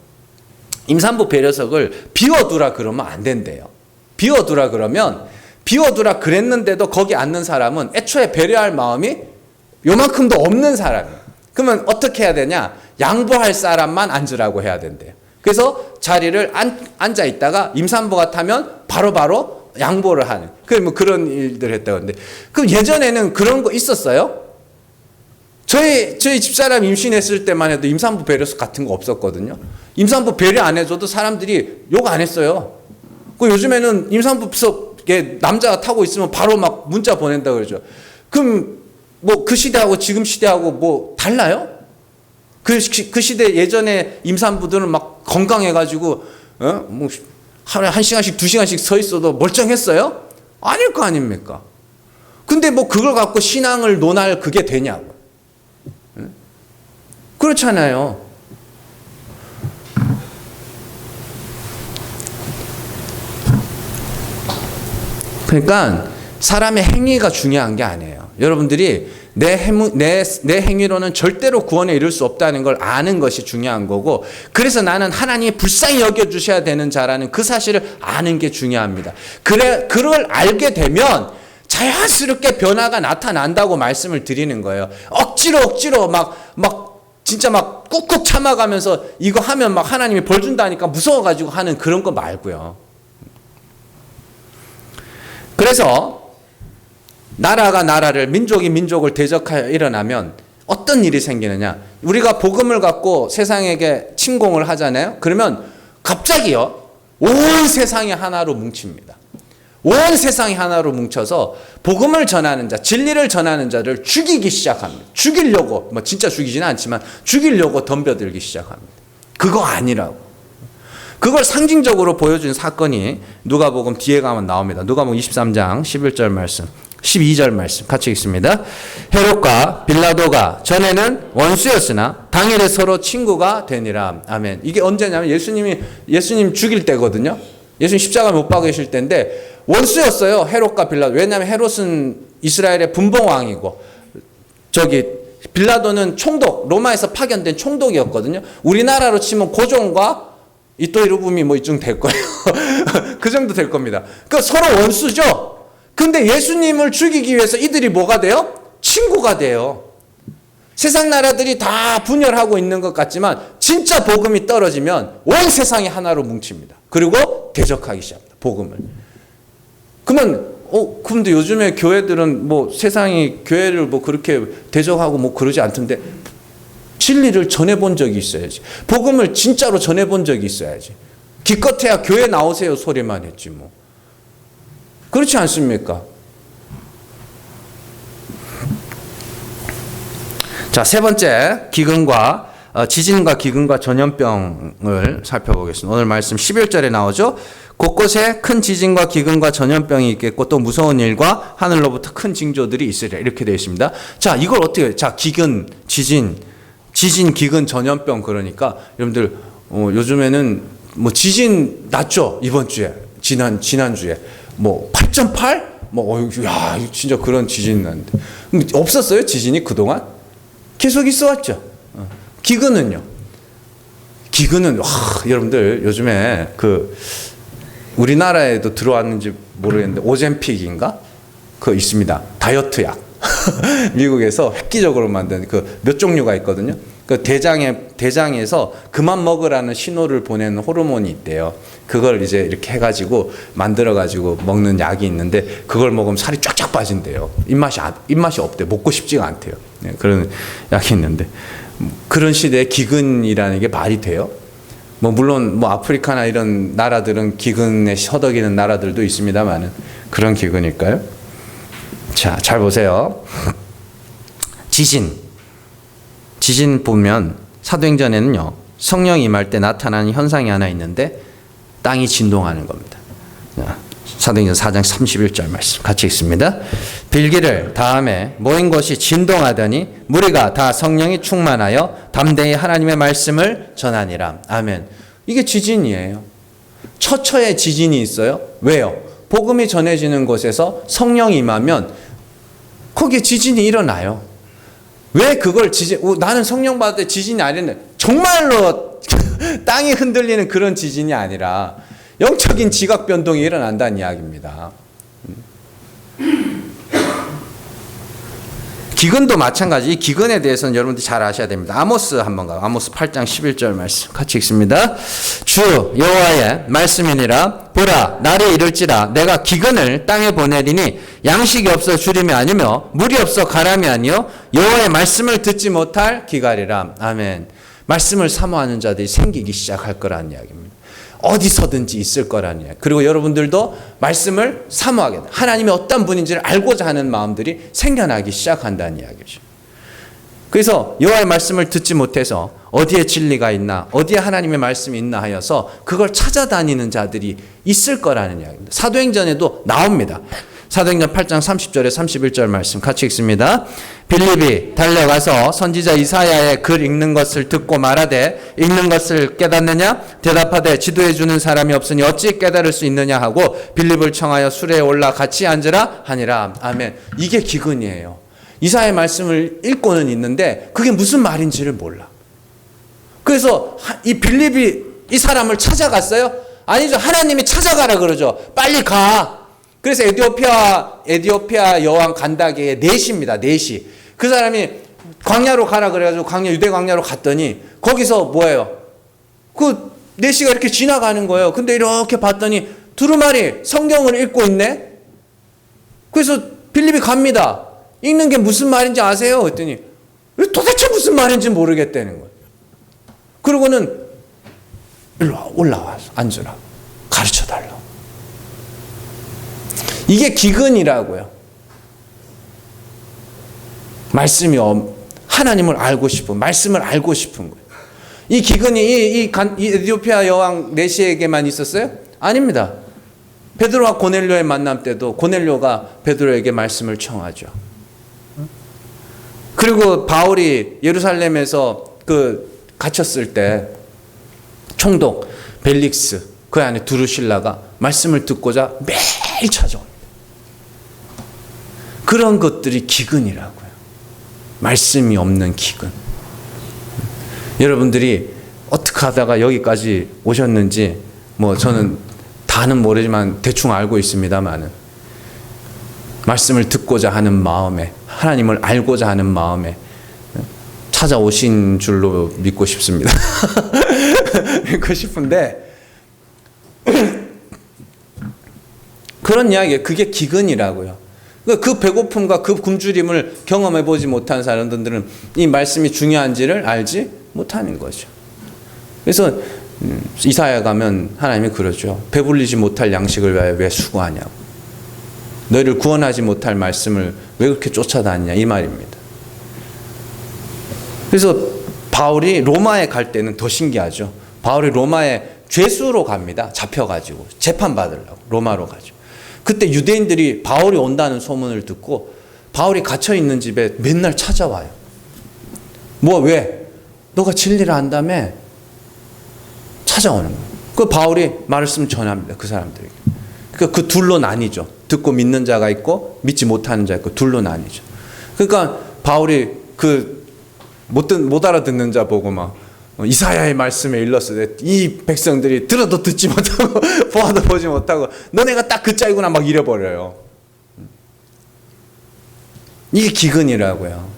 임산부 배려석을 비워두라 그러면 안 된대요. 비워두라 그랬는데도 거기 앉는 사람은 애초에 배려할 마음이 요만큼도 없는 사람이에요. 그러면 어떻게 해야 되냐? 양보할 사람만 앉으라고 해야 된대요. 그래서 자리를 앉아 있다가 임산부가 타면 바로 양보를 하는. 그런 일들 했다고 하는데. 그럼 예전에는 그런 거 있었어요? 저희 집사람 임신했을 때만 해도 임산부 배려석 같은 거 없었거든요. 임산부 배려 안 해줘도 사람들이 욕 안 했어요. 요즘에는 임산부석에 남자가 타고 있으면 바로 막 문자 보낸다고 그러죠. 그럼 그 시대하고 지금 시대하고 달라요? 그 시대 예전에 임산부들은 막 건강해가지고 하루에 1시간씩 2시간씩 서 있어도 멀쩡했어요? 아닐 거 아닙니까? 근데 그걸 갖고 신앙을 논할 그게 되냐고. 그렇잖아요. 그러니까 사람의 행위가 중요한 게 아니에요. 여러분들이 내 행위로는 절대로 구원에 이룰 수 없다는 걸 아는 것이 중요한 거고, 그래서 나는 하나님이 불쌍히 여겨주셔야 되는 자라는 그 사실을 아는 게 중요합니다. 그걸 알게 되면 자연스럽게 변화가 나타난다고 말씀을 드리는 거예요. 억지로 진짜 막 꾹꾹 참아가면서 이거 하면 막 하나님이 벌 준다니까 무서워가지고 하는 그런 거 말고요. 그래서 나라가 나라를, 민족이 민족을 대적하여 일어나면 어떤 일이 생기느냐. 우리가 복음을 갖고 세상에게 침공을 하잖아요. 그러면 갑자기요, 온 세상이 하나로 뭉칩니다. 온 세상이 하나로 뭉쳐서 복음을 전하는 자, 진리를 전하는 자를 죽이기 시작합니다. 죽이려고, 뭐 진짜 죽이지는 않지만 죽이려고 덤벼들기 시작합니다. 그거 아니라고. 그걸 상징적으로 보여준 사건이 누가복음 뒤에 가면 나옵니다. 누가복음 23장 11절 말씀, 12절 말씀 같이 읽습니다. 헤롯과 빌라도가 전에는 원수였으나 당일에 서로 친구가 되니라. 아멘. 이게 언제냐면 예수님 죽일 때거든요. 예수님 십자가 못 박으실 때인데 원수였어요. 헤롯과 빌라도. 왜냐하면 헤롯은 이스라엘의 분봉왕이고 빌라도는 총독, 로마에서 파견된 총독이었거든요. 우리나라로 치면 고종과 이토이루부미 뭐 이쯤 될 거예요. 그 정도 될 겁니다. 그러니까 서로 원수죠. 근데 예수님을 죽이기 위해서 이들이 뭐가 돼요? 친구가 돼요. 세상 나라들이 다 분열하고 있는 것 같지만 진짜 복음이 떨어지면 온 세상이 하나로 뭉칩니다. 그리고 대적하기 시작합니다. 복음을. 그러면 근데 요즘에 교회들은 뭐 세상이 교회를 뭐 그렇게 대적하고 뭐 그러지 않던데 진리를 전해본 적이 있어야지. 복음을 진짜로 전해본 적이 있어야지. 기껏해야 교회 나오세요 소리만 했지 뭐. 그렇지 않습니까? 자, 세 번째 기근과 지진과 기근과 전염병을 살펴보겠습니다. 오늘 말씀 11절에 나오죠. 곳곳에 큰 지진과 기근과 전염병이 있겠고 또 무서운 일과 하늘로부터 큰 징조들이 있으리라. 이렇게 되어 있습니다. 자, 이걸 어떻게 해요? 자, 기근, 지진, 기근, 전염병. 그러니까 여러분들 요즘에는 뭐 지진 났죠? 이번 주에, 지난주에 뭐 8.8? 야, 진짜 그런 지진 났는데 없었어요? 지진이 그동안? 계속 있어 왔죠. 기근은요? 기근은 여러분들 요즘에 우리나라에도 들어왔는지 모르겠는데 오젬픽인가? 그거 있습니다. 다이어트 약. 미국에서 획기적으로 만든 몇 종류가 있거든요. 그 대장에서 그만 먹으라는 신호를 보내는 호르몬이 있대요. 그걸 이제 이렇게 해가지고 만들어가지고 먹는 약이 있는데 그걸 먹으면 살이 쫙쫙 빠진대요. 입맛이 없대. 먹고 싶지가 않대요. 네, 그런 약이 있는데 그런 시대에 기근이라는 게 말이 돼요? 물론 아프리카나 이런 나라들은 기근에 허덕이는 나라들도 있습니다만은 그런 기근일까요? 자, 잘 보세요. 지진 보면 사도행전에는요, 성령이 임할 때 나타나는 현상이 하나 있는데 땅이 진동하는 겁니다. 사도행전 4장 31절 말씀 같이 읽습니다. 빌기를 다음에 모인 곳이 진동하더니 무리가 다 성령이 충만하여 담대히 하나님의 말씀을 전하니라. 아멘. 이게 지진이에요. 처처에 지진이 있어요. 왜요? 복음이 전해지는 곳에서 성령이 임하면 거기에 지진이 일어나요. 왜 그걸 나는 성령 받을 때 지진이 아니었는데 정말로 땅이 흔들리는 그런 지진이 아니라 영적인 지각 변동이 일어난다는 이야기입니다. 기근도 마찬가지. 이 기근에 대해서는 여러분들이 잘 아셔야 됩니다. 아모스 한번 가요. 아모스 8장 11절 말씀 같이 읽습니다. 주 여호와의 말씀이니라. 보라, 날이 이를지라 내가 기근을 땅에 보내리니 양식이 없어 주림이 아니며 물이 없어 가람이 아니요 여호와의 말씀을 듣지 못할 기갈이라. 아멘. 말씀을 사모하는 자들이 생기기 시작할 거라는 이야기입니다. 어디서든지 있을 거라는 이야기. 그리고 여러분들도 말씀을 사모하게 돼. 하나님이 어떤 분인지를 알고자 하는 마음들이 생겨나기 시작한다는 이야기죠. 그래서 여호와의 말씀을 듣지 못해서 어디에 진리가 있나, 어디에 하나님의 말씀이 있나 하여서 그걸 찾아다니는 자들이 있을 거라는 이야기입니다. 사도행전에도 나옵니다. 사도행전 8장 30절에 31절 말씀 같이 읽습니다. 빌립이 달려가서 선지자 이사야의 글 읽는 것을 듣고 말하되 읽는 것을 깨닫느냐? 대답하되 지도해 주는 사람이 없으니 어찌 깨달을 수 있느냐 하고 빌립을 청하여 수레에 올라 같이 앉으라 하니라. 아멘. 이게 기근이에요. 이사야의 말씀을 읽고는 있는데 그게 무슨 말인지를 몰라. 그래서 이 빌립이 이 사람을 찾아갔어요? 아니죠. 하나님이 찾아가라 그러죠. 빨리 가. 그래서 에티오피아 여왕 간다게의 넷입니다. 넷이. 그 사람이 광야로 가라 그래가지고 유대 광야로 갔더니 거기서 뭐예요? 그 내시가 이렇게 지나가는 거예요. 근데 이렇게 봤더니 두루마리 성경을 읽고 있네. 그래서 빌립이 갑니다. 읽는 게 무슨 말인지 아세요? 그랬더니 도대체 무슨 말인지 모르겠다는 거예요. 그러고는 일로 와, 올라와서 앉으라. 가르쳐달라. 이게 기근이라고요. 말씀이 하나님을 알고 싶은, 말씀을 알고 싶은 거예요. 이 기근이 이 에티오피아 여왕 내시에게만 있었어요? 아닙니다. 베드로와 고넬료의 만남 때도 고넬료가 베드로에게 말씀을 청하죠. 그리고 바울이 예루살렘에서 갇혔을 때 총독 벨릭스 그 안에 두루실라가 말씀을 듣고자 매일 찾아옵니다. 그런 것들이 기근이라고요. 말씀이 없는 기근. 여러분들이 어떻게 하다가 여기까지 오셨는지 뭐 저는 다는 모르지만 대충 알고 있습니다만은 말씀을 듣고자 하는 마음에 하나님을 알고자 하는 마음에 찾아오신 줄로 믿고 싶습니다. 믿고 싶은데 그런 이야기예요. 그게 기근이라고요. 그 배고픔과 그 굶주림을 경험해 보지 못한 사람들은 이 말씀이 중요한지를 알지 못하는 거죠. 그래서 이사야 가면 하나님이 그러죠. 배불리지 못할 양식을 위하여 왜 수고하냐고. 너희를 구원하지 못할 말씀을 왜 그렇게 쫓아다니냐 이 말입니다. 그래서 바울이 로마에 갈 때는 더 신기하죠. 바울이 로마에 죄수로 갑니다. 잡혀가지고 재판받으려고 로마로 가죠. 그때 유대인들이 바울이 온다는 소문을 듣고 바울이 갇혀있는 집에 맨날 찾아와요. 왜? 너가 진리를 안다며? 찾아오는 거예요. 그 바울이 말씀 전합니다. 그 사람들에게. 그 둘로 나뉘죠. 듣고 믿는 자가 있고 믿지 못하는 자가 있고 둘로 나뉘죠. 그러니까 바울이 못 알아듣는 자 보고 막 이사야의 말씀에 일렀을 때 이 백성들이 들어도 듣지 못하고 보아도 보지 못하고 너네가 딱 그 짤구나 막 잃어버려요. 이게 기근이라고요.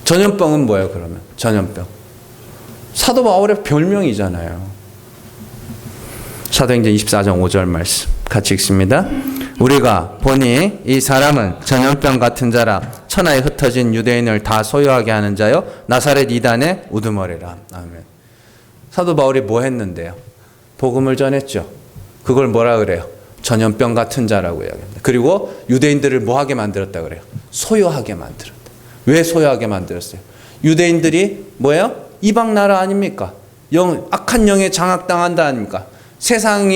전염병은 뭐예요 그러면? 전염병. 사도 바울의 별명이잖아요. 사도행전 24장 5절 말씀 같이 읽습니다. 우리가 보니 이 사람은 전염병 같은 자라 천하에 흩어진 유대인을 다 소유하게 하는 자요 나사렛 이단의 우두머리라. 아멘. 사도 바울이 뭐 했는데요? 복음을 전했죠. 그걸 뭐라 그래요? 전염병 같은 자라고 이야기합니다. 그리고 유대인들을 뭐하게 만들었다 그래요? 소유하게 만들었다. 왜 소유하게 만들었어요? 유대인들이 뭐예요? 이방 나라 아닙니까? 악한 영에 장악당한다 아닙니까? 세상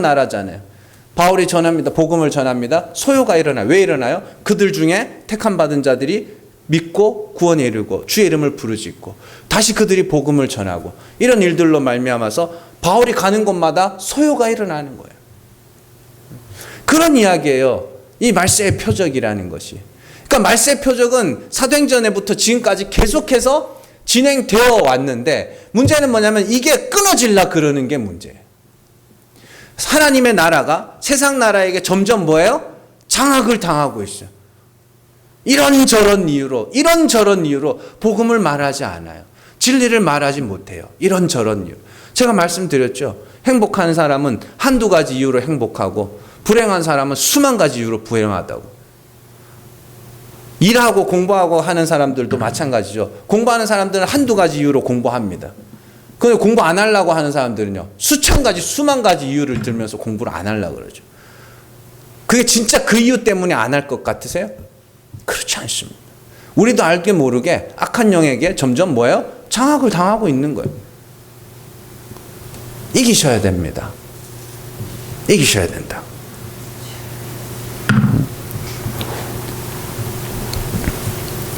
나라잖아요. 바울이 전합니다. 복음을 전합니다. 소요가 일어나요. 왜 일어나요? 그들 중에 택함 받은 자들이 믿고 구원에 이르고 주의 이름을 부르짖고 다시 그들이 복음을 전하고 이런 일들로 말미암아서 바울이 가는 곳마다 소요가 일어나는 거예요. 그런 이야기예요. 이 말세의 표적이라는 것이. 그러니까 말세의 표적은 사도행전에부터 지금까지 계속해서 진행되어 왔는데 문제는 뭐냐면 이게 끊어질라 그러는 게 문제예요. 하나님의 나라가 세상 나라에게 점점 뭐예요? 장악을 당하고 있어요. 이런저런 이유로 복음을 말하지 않아요. 진리를 말하지 못해요. 이런저런 이유. 제가 말씀드렸죠. 행복한 사람은 한두 가지 이유로 행복하고 불행한 사람은 수만 가지 이유로 불행하다고. 일하고 공부하고 하는 사람들도 마찬가지죠. 공부하는 사람들은 한두 가지 이유로 공부합니다. 근데 공부 안 하려고 하는 사람들은요. 수천 가지, 수만 가지 이유를 들면서 공부를 안 하려고 그러죠. 그게 진짜 그 이유 때문에 안 할 것 같으세요? 그렇지 않습니다. 우리도 알게 모르게 악한 영에게 점점 뭐예요? 장악을 당하고 있는 거예요. 이기셔야 됩니다. 이기셔야 된다.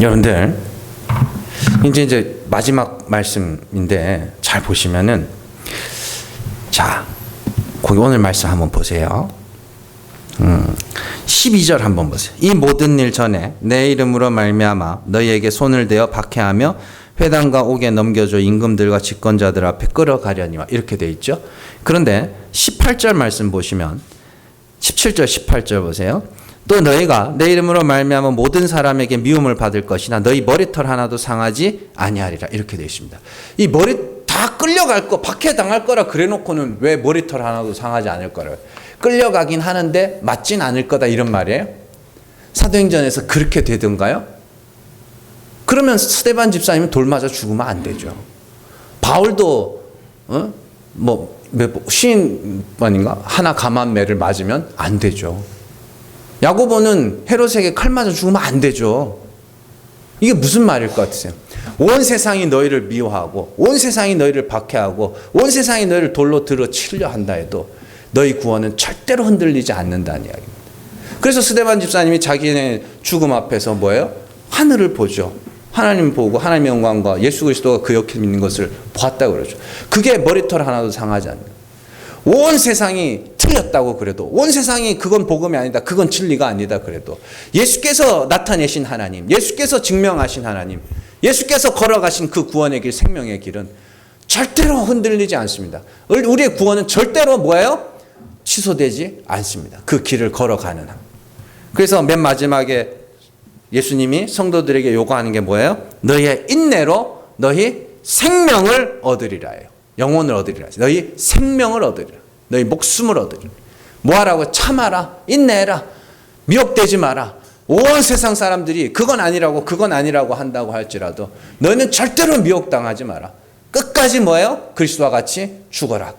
여러분들 이제 마지막 말씀인데 잘 보시면은 자 거기 오늘 말씀 한번 보세요. 12절 한번 보세요. 이 모든 일 전에 내 이름으로 말미암아 너희에게 손을 대어 박해하며 회당과 옥에 넘겨줘 임금들과 집권자들 앞에 끌어가려니와 이렇게 돼 있죠. 그런데 18절 말씀 보시면 17절 18절 보세요. 또 너희가 내 이름으로 말미암아 모든 사람에게 미움을 받을 것이나 너희 머리털 하나도 상하지 아니하리라. 이렇게 되어 있습니다. 이 머리 다 끌려갈 거, 박해당할 거라 그래놓고는 왜 머리털 하나도 상하지 않을 거라. 끌려가긴 하는데 맞진 않을 거다 이런 말이에요. 사도행전에서 그렇게 되던가요? 그러면 스데반 집사님은 돌 맞아 죽으면 안 되죠. 바울도 뭐 50번인가 하나 감한 매를 맞으면 안 되죠. 야고보는 헤롯에게 칼 맞아 죽으면 안 되죠. 이게 무슨 말일 것 같으세요? 온 세상이 너희를 미워하고 온 세상이 너희를 박해하고 온 세상이 너희를 돌로 들어 치려 한다 해도 너희 구원은 절대로 흔들리지 않는다는 이야기입니다. 그래서 스데반 집사님이 자기네 죽음 앞에서 뭐예요? 하늘을 보죠. 하나님 보고 하나님의 영광과 예수 그리스도가 그 옆에 있는 것을 보았다고 그러죠. 그게 머리털 하나도 상하지 않는. 온 세상이 틀렸다고 그래도, 온 세상이 그건 복음이 아니다, 그건 진리가 아니다 그래도, 예수께서 나타내신 하나님, 예수께서 증명하신 하나님, 예수께서 걸어가신 그 구원의 길, 생명의 길은 절대로 흔들리지 않습니다. 우리의 구원은 절대로 뭐예요? 취소되지 않습니다. 그 길을 걸어가는 한. 그래서 맨 마지막에 예수님이 성도들에게 요구하는 게 뭐예요? 너희의 인내로 너희 생명을 얻으리라예요. 영혼을 얻으리라. 너희 생명을 얻으리라. 너희 목숨을 얻으리라. 뭐하라고? 참아라. 인내해라. 미혹되지 마라. 온 세상 사람들이 그건 아니라고 한다고 할지라도 너희는 절대로 미혹당하지 마라. 끝까지 뭐예요? 그리스도와 같이 죽어라.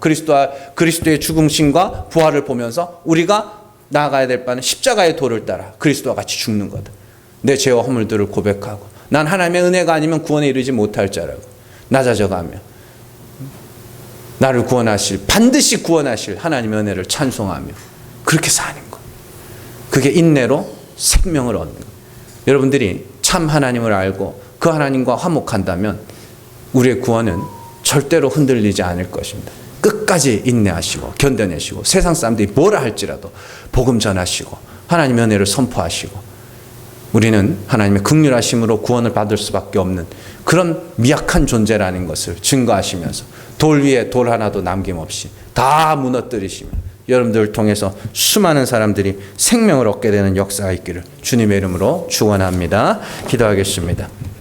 그리스도의 죽음신과 부활을 보면서 우리가 나아가야 될 바는 십자가의 도를 따라 그리스도와 같이 죽는 거다. 내 죄와 허물들을 고백하고 난 하나님의 은혜가 아니면 구원에 이르지 못할 자라고 낮아져가며 나를 반드시 구원하실 하나님의 은혜를 찬송하며 그렇게 사는 것. 그게 인내로 생명을 얻는 것. 여러분들이 참 하나님을 알고 그 하나님과 화목한다면 우리의 구원은 절대로 흔들리지 않을 것입니다. 끝까지 인내하시고 견뎌내시고 세상 사람들이 뭐라 할지라도 복음 전하시고 하나님의 은혜를 선포하시고 우리는 하나님의 긍휼하심으로 구원을 받을 수밖에 없는 그런 미약한 존재라는 것을 증거하시면서 돌 위에 돌 하나도 남김없이 다 무너뜨리시며 여러분들을 통해서 수많은 사람들이 생명을 얻게 되는 역사가 있기를 주님의 이름으로 축원합니다. 기도하겠습니다.